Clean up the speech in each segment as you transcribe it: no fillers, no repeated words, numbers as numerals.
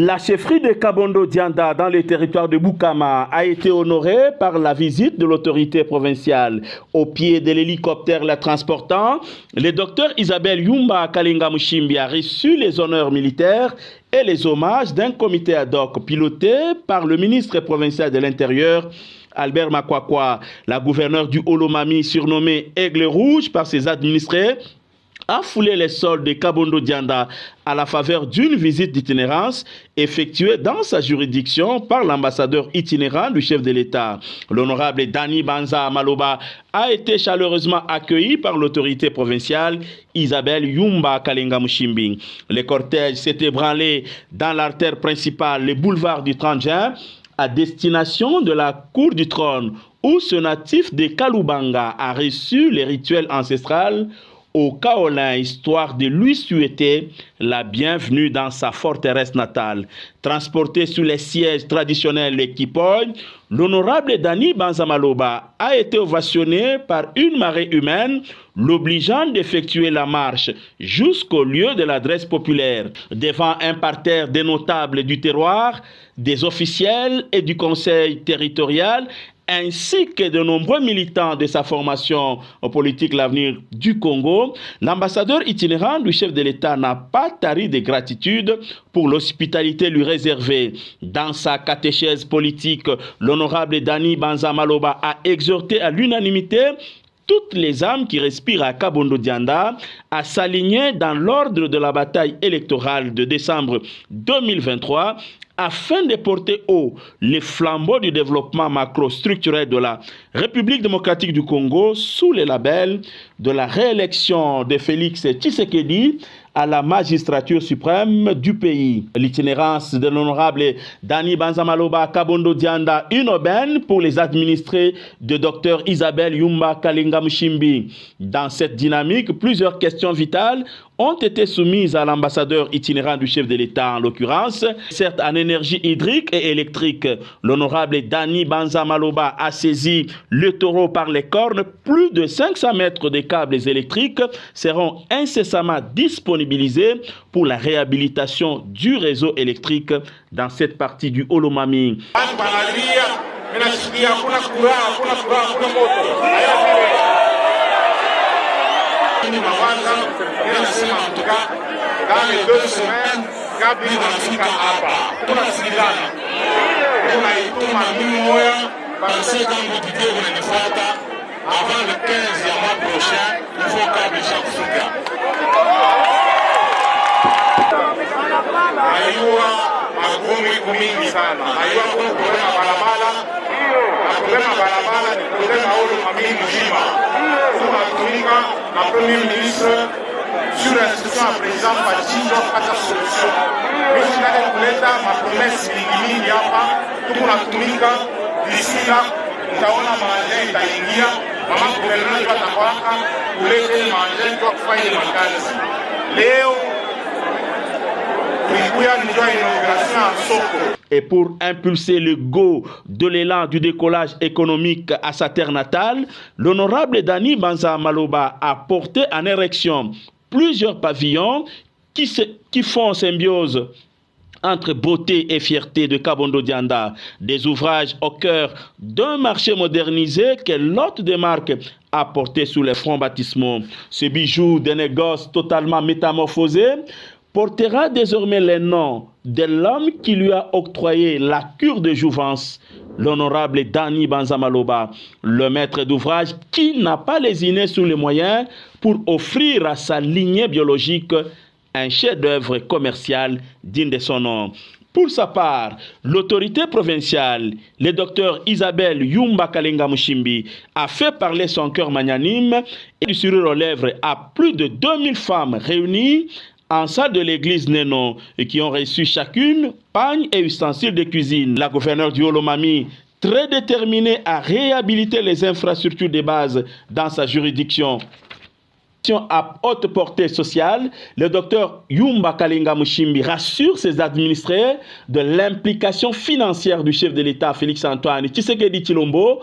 La chefferie de Kabondo Dianda dans le territoire de Boukama a été honorée par la visite de l'autorité provinciale. Au pied de l'hélicoptère la transportant, le docteur Isabelle Yumba Kalenga Mushimbi a reçu les honneurs militaires et les hommages d'un comité ad hoc piloté par le ministre provincial de l'Intérieur, Albert Makwakwa. La gouverneure du Olomami, surnommée Aigle Rouge par ses administrés, a foulé les sols de Kabondo Dianda à la faveur d'une visite d'itinérance effectuée dans sa juridiction par l'ambassadeur itinérant du chef de l'État. L'honorable Dani Banza Maloba a été chaleureusement accueilli par l'autorité provinciale Isabelle Yumba Kalenga Mushimbi. Le cortège s'est ébranlé dans l'artère principale, le boulevard du 30 juin, à destination de la cour du trône, où ce natif de Kalubanga a reçu les rituels ancestrales au Kaolin, histoire de lui souhaiter la bienvenue dans sa forteresse natale. Transporté sous les sièges traditionnels de Kipoy, l'honorable Dani Banzamaloba a été ovationné par une marée humaine, l'obligeant d'effectuer la marche jusqu'au lieu de l'adresse populaire. Devant un parterre des notables du terroir, des officiels et du conseil territorial, ainsi que de nombreux militants de sa formation politique L'avenir du Congo, l'ambassadeur itinérant du chef de l'État n'a pas tari de gratitude pour l'hospitalité lui réservée. Dans sa catéchèse politique, l'honorable Dani Banzamaloba a exhorté à l'unanimité toutes les âmes qui respirent à Kabondo Dianda à s'aligner dans l'ordre de la bataille électorale de décembre 2023 afin de porter haut les flambeaux du développement macro-structurel de la République démocratique du Congo sous le label de la réélection de Félix Tshisekedi à la magistrature suprême du pays. L'itinérance de l'honorable Dani Banzamaloba Kabondo Dianda, une aubaine pour les administrés de Dr Isabelle Yumba Kalenga Mushimbi. Dans cette dynamique, plusieurs questions vitales ont été soumises à l'ambassadeur itinérant du chef de l'État, en l'occurrence, certes en énergie hydrique et électrique. L'honorable Dani Banzamaloba a saisi le taureau par les cornes. Plus de 500 mètres de câbles électriques seront incessamment disponibilisés pour la réhabilitation du réseau électrique dans cette partie du Olomami. Dans les 2 semaines, Gabi Nafika Abba, pour la Sidana, pour la Ituma Mimoya, parce que quand vous dites que vous n'êtes pas avant le 15 mois prochain, il faut Gabi Chaksuka. Ayua, Magomi Kumingi Sana, Ayua, kuna problema barabara, na problema barabara ni problema ulu mamini mzima. Tunatumika na Premier Ministre sur l'instruction à président Fachindo à sa solution. Mais je n'ai pas ma promesse mingi hapa, tunatumika d'ici là, utaona maendeleo itaingia, mama gouvernement atakwaka kuleta maendeleo kwa kufanya makazi. Leo Et pour impulser le go de l'élan du décollage économique à sa terre natale, l'honorable Dani Banzamaloba a porté en érection plusieurs pavillons qui font symbiose entre beauté et fierté de Kabondo Dianda, des ouvrages au cœur d'un marché modernisé que l'hôte de marque a porté sous les fronts baptismaux. Ce bijou de négoce totalement métamorphosé portera désormais les noms de l'homme qui lui a octroyé la cure de jouvence, l'honorable Dani Banzamaloba, le maître d'ouvrage qui n'a pas lésiné sous les moyens pour offrir à sa lignée biologique un chef-d'œuvre commercial digne de son nom. Pour sa part, l'autorité provinciale, le docteur Isabelle Yumba Kalenga Mushimbi, a fait parler son cœur magnanime et du sourire aux lèvres à plus de 2000 femmes réunies en salle de l'église Nénon et qui ont reçu chacune pagne et ustensiles de cuisine. La gouverneure du Olomami, très déterminée à réhabiliter les infrastructures de base dans sa juridiction, à haute portée sociale, le docteur Yumba Kalenga Mushimbi rassure ses administrés de l'implication financière du chef de l'État Félix Antoine Tshisekedi Tshilombo.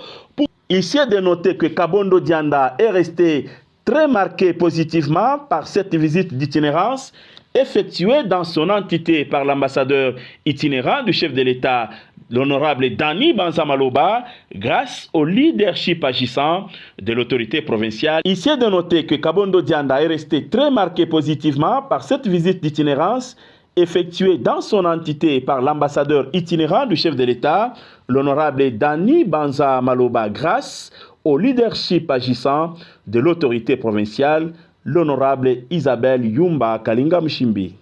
Il s'est dénoté que Kabondo Dianda est resté très marqué positivement par cette visite d'itinérance effectuée dans son entité par l'ambassadeur itinérant du chef de l'État, l'honorable Dani Banza Maloba, grâce au leadership agissant de l'autorité provinciale. Ici est de noter que Kabondo Dianda est resté très marqué positivement par cette visite d'itinérance effectuée dans son entité par l'ambassadeur itinérant du chef de l'État, l'honorable Dani Banza Maloba, grâce au leadership agissant de l'autorité provinciale, l'honorable Isabelle Yumba Kalinga Mshimbi.